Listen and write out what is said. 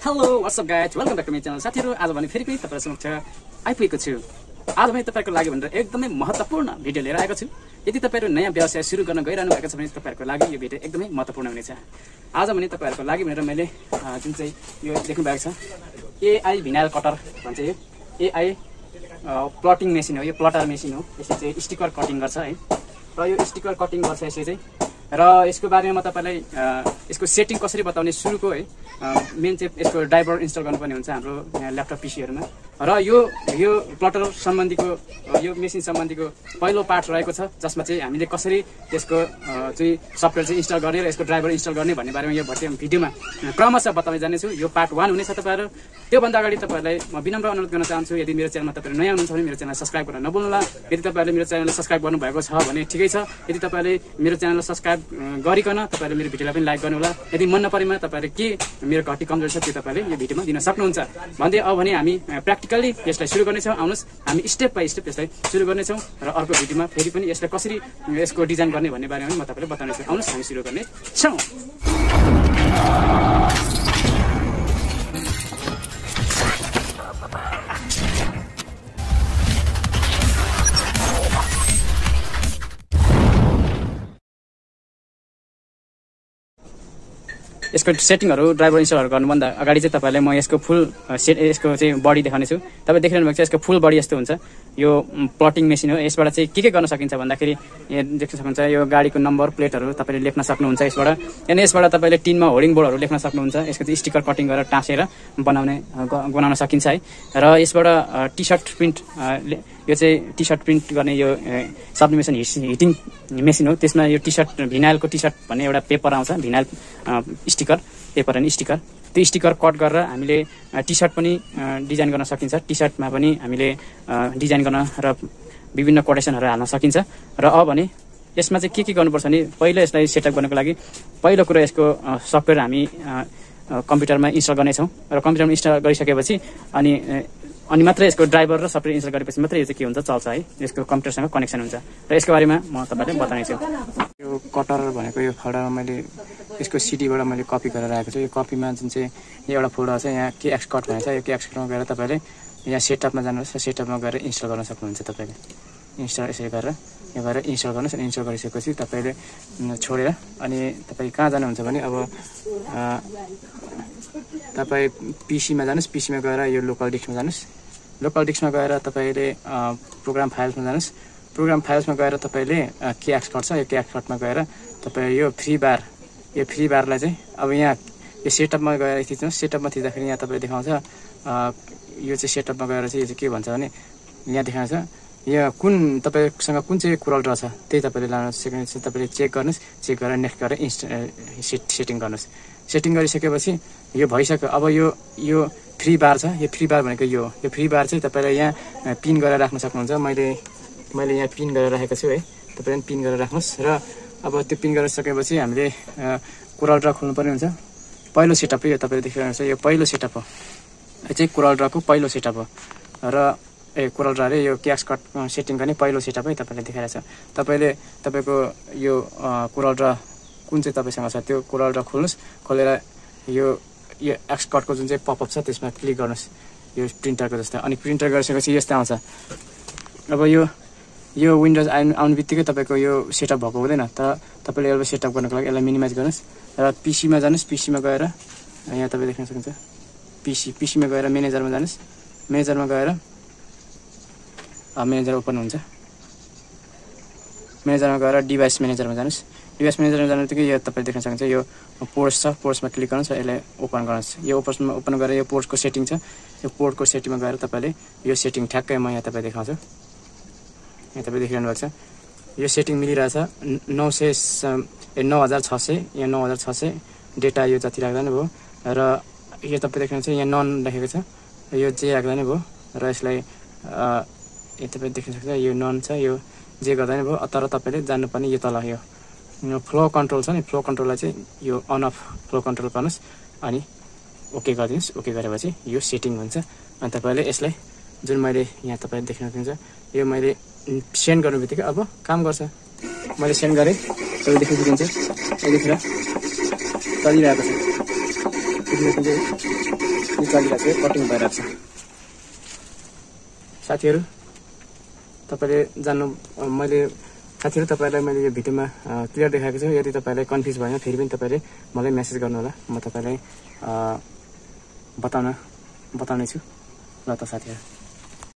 Hello what's up guys welcome back to my channel साथीहरु आज भने फेरि पनि तपाईहरु समक्ष आइपुगेको छु। आज म तपाईहरुको लागि भनेर एकदमै महत्त्वपूर्ण भिडियो लिएर आएको छु। यदि तपाईहरु नयाँ व्यवसाय सुरु गर्न गइरहनु भएको छ भने तपाईहरुको लागि यो भिडियो एकदमै महत्त्वपूर्ण हुनेछ। आज भने तपाईहरुको लागि भनेर मैले जुन चाहिँ यो देख्नु भएको छ एआई भिनाइल कटर भन्छ। यो एआई प्लटिङ मेसिन हो, यो प्लटर मेसिन हो। यसले चाहिँ स्टिकर कटिङ गर्छ है, र यो स्टिकर कटिङ गर्छ यसले चाहिँ। र यसको बारेमा म तपाईलाई यसको सेटिङ कसरी बताउने सुरुको है मेन चाहिँ यसको ड्राइभर इन्स्टल गर्नुपर्ने हुन्छ हाम्रो ल्यापटप पीसीहरुमा। र यो प्लटर सम्बन्धीको यो मेसिन सम्बन्धीको पहिलो पार्ट रहेको छ, जसमा चाहिँ हामीले कसरी यसको चाहिँ सफ्टवेयर चाहिँ इन्स्टल गर्ने र यसको ड्राइभर इन्स्टल गर्ने भन्ने बारेमा यो भिडियोमा क्रमशः बताउने जानेछु। यो पार्ट 1 हुनेछ तपाईहरु। त्यो भन्दा अगाडि तपाईहरुलाई म विनम्र अनुरोध गर्न चाहन्छु, यदि मेरो च्यानलमा तपाईहरु नयाँ हुनुहुन्छ भने मेरो च्यानल सब्स्क्राइब गर्न नभुल्नुहोला। यदि तपाईहरुले मेरो च्यानललाई सब्स्क्राइब गर्नु भएको छ भने ठिकै छ। यदि तपाईहरुले मेरो च्यानललाई सब्स्क्राइब गरिकन तपाईहरुले मेरो भिडियोलाई पनि लाइक गर्नु होला। यदि मन नपरेमा तपाईहरुले के मेरो घटी कमजोर छ त्यो तपाईहरुले यो भिडियोमा दिन सक्नुहुन्छ भन्दै अब भने हामी प्र्याक्टिकली यसलाई सुरु गर्नेछौँ। आउनुस् हामी स्टेप बाइ स्टेप यसलाई सुरु गर्नेछौँ र अर्को भिडियोमा फेरि पनि यसलाई कसरी यसको डिजाइन गर्ने भन्ने बारेमा म तपाईलाई बताउनेछु। आउनुस् हामी सुरु गर्नेछौँ। यसको सेटिङहरु ड्राइभर इन्स्टलहरु गर्नुभन्दा अगाडि चाहिँ तपाईहरुलाई म यसको फुल यसको चाहिँ बडी देखाउने छु। तपाई देखिरहनु भएको छ यसको फुल बडी यस्तो हुन्छ। यो प्लटिङ मेसिन हो। यसबाट चाहिँ के गर्न सकिन्छ भन्दाखेरि देख्न सक्नुहुन्छ यो गाडीको नम्बर प्लेटहरु तपाईले लेख्न सक्नुहुन्छ यसबाट। अनि यसबाट तपाईले टिनमा होर्डिङ बोर्डहरु लेख्न सक्नुहुन्छ। यसको चाहिँ स्टिकर कटिङ गरेर टाँसेर बनाउन सकिन्छ है। र यसबाट टी-शर्ट प्रिन्ट यो चाहिँ टी-शर्ट प्रिन्ट गर्ने यो सब्लिमेसन हिटिङ मेसिन हो। त्यसमा यो टी-शर्ट भिनाइलको टी-शर्ट भन्ने एउटा पेपर आउँछ, भिनाइल स्टिकर पेपर अनि स्टिकर। त्यो स्टिकर कट गरेर हामीले टी-शर्ट पनि डिजाइन गर्न सकिन्छ। टी-शर्टमा पनि हामीले डिजाइन गर्न र विभिन्न कोटेसनहरु हाल्न सकिन्छ। र अब भने यसमा चाहिँ के गर्नुपर्छ भने पहिलो यसलाई सेटअप गर्नको लागि पहिलो कुरा यसको सफ्टवेयर हामी कम्प्युटरमा इन्स्टल गर्नेछौँ। र कम्प्युटरमा इन्स्टल गरिसकेपछि अनि मात्र यसको ड्राइभर र सफ्टवेयर इन्स्टल गरेपछि मात्र यो चाहिँ के हुन्छ चल्छ है। यसको कम्प्युटरसँग कनेक्सन हुन्छ र यसको बारेमा म तपाईलाई बताउनेछु। यो कटर भनेको यो फोल्डरमा मैले यसको सिडीबाट मैले कपी गरेर राखेको छु। यो कपीमा जुन चाहिँ एउटा फोल्डर छ यहाँ के एक्सकट भन्छ। यो के एक्सकटमा गएर तपाईले यहाँ सेटअपमा जानुहोस् र सेटअपमा गएर इन्स्टल गर्न सक्नुहुन्छ। तपाईले इन्स्टल यसरी गरेर यो गरेर इन्स्टल गर्नुहोस्। अनि इन्स्टल गरिसकेपछि तपाईले छोडेर अनि तपाई कहाँ जानुहुन्छ भने अब तपाई पीसीमा जानुहोस्। पीसीमा गएर यो लोकल डिस्कमा जानुहोस्। लोकल डिस्कमा गएर तपाईले प्रोग्राम फाइल्समा जानुहोस्। प्रोग्राम फाइल्समा गएर तपाईले के एक्सकट छ यो के एक्सकटमा गएर तपाई यो फ्री बारलाई चाहिँ अब यहाँ यो सेटअपमा गएर थिच्नुहोस्। सेटअपमा थिच्दाखेरि यहाँ तपाईले देखाउँछ यो चाहिँ सेटअपमा गएर चाहिँ यो चाहिँ के भन्छ भने यहाँ देखाउँछ यहाँ कुन तपाईसँग कुन चाहिँ कुरल ड्र छ त्यही तपाईले लान सक्नुहुन्छ। तपाईले चेक गर्नुस्। चेक गरेर नेक्स्ट गरेर सेटिङ गर्नुस्। सेटिङ गरिसकेपछि यो भइसक्यो। अब यो फ्री बार छ। यो फ्री बार भनेको यो फ्री बार चाहिँ तपाईले यहाँ पिन गरेर राख्न सक्नुहुन्छ। मैले यहाँ पिन गरेर राखेको छु है। तपाईले पिन गरेर राख्नुस्। र अब त्यो पिन गरिसकेपछि हामीले कुरल ड्र खोल्नु पर्ने हुन्छ। पहिलो सेटअप यो तपाईले देखिरहनुहुन्छ। यो पहिलो सेटअप हो। यो चाहिँ कुरल ड्रको पहिलो सेटअप हो। र कुरल ड्र रे यो क्याक्स कट सेटिङ गर्ने पहिलो सेटअप है तपाईले देखाइरहेछ। तपाईले तपाईको यो कुरल ड्र कुन चाहिँ तपाईसँग छ त्यो कुरल ड्र खोल्नुस्। खोलेर यो एक्स कटको जुन चाहिँ पपअप छ त्यसमा क्लिक गर्नुस्। यो प्रिन्टरको जस्तो। अनि प्रिन्टर गरिसकेपछि यस्तो आउँछ। अब यो विन्डोज आउने बित्तिकै तपाईको यो सेटअप भएको हुँदैन। तर तपाईले यसलाई सेटअप गर्नको लागि यसलाई मिनिमाइज गर्नुस् र पीसीमा जानुस्। पीसीमा गएर यहाँ तपाईले देख्न सक्नुहुन्छ पीसीमा गएर म्यानेजरमा जानुस्। म्यानेजरमा गएर म्यानेजर ओपन हुन्छ। म्यानेजरमा गएर डिभाइस म्यानेजरमा जानुस्। डिभाइस म्यानेजरमा जानु बित्तिकै यो तपाईले देख्न सक्नुहुन्छ यो पोर्ट्स छ। पोर्ट्समा क्लिक गर्नुस् र यसलाई ओपन गर्नुस्। यो पोर्ट्समा ओपन गरेर यो पोर्टको सेटिङ छ। यो पोर्टको सेटिङमा गएर तपाईले यो सेटिङ ठ्याक्कै म यहाँ तपाईले देखाउँछु। यहाँ तपाईले देखिरहनु भएको छ यो सेटिङ मिलिरहेछ 9600 या 9600 डेटा यो जति राख्दा नै भयो। र यो तपाईले देख्नुहुन्छ यहाँ नन लेखेको छ। यो जे राख्दा नै भयो। र यसलाई यो तपाईले देख्न सक्नुहुन्छ यो नन छ। यो जे गर्दा नै भयो। तर तपाईले जान्नुपर्ने यो तल यो फ्लो कन्ट्रोल छ नि। फ्लो कन्ट्रोललाई चाहिँ यो अन अफ फ्लो कन्ट्रोल गर्नुस्। अनि ओके गरिदिनुस्। ओके गरेपछि यो सेटिङ हुन्छ। अनि तपाईले यसलाई जुन मैले यहाँ तपाईले देख्न सक्नुहुन्छ यो मैले सेन्ड गर्नु बित्तिकै अब काम गर्छ। मैले सेन्ड गरेँ तपाईले देख्न सक्नुहुन्छ। यतिखेर चलिरहेको छ। चलिरहेको छ, कटिङ भइरहेको छ। साथीहरू तपाईँले जान्नु साथीहरू तपाईँलाई मैले यो भिडियोमा क्लियर देखाएको छु। यदि तपाईँलाई कन्फ्युज भएन फेरि पनि तपाईँले मलाई मेसेज गर्नु होला, म तपाईँलाई बताउने छु। ल त साथीहरू।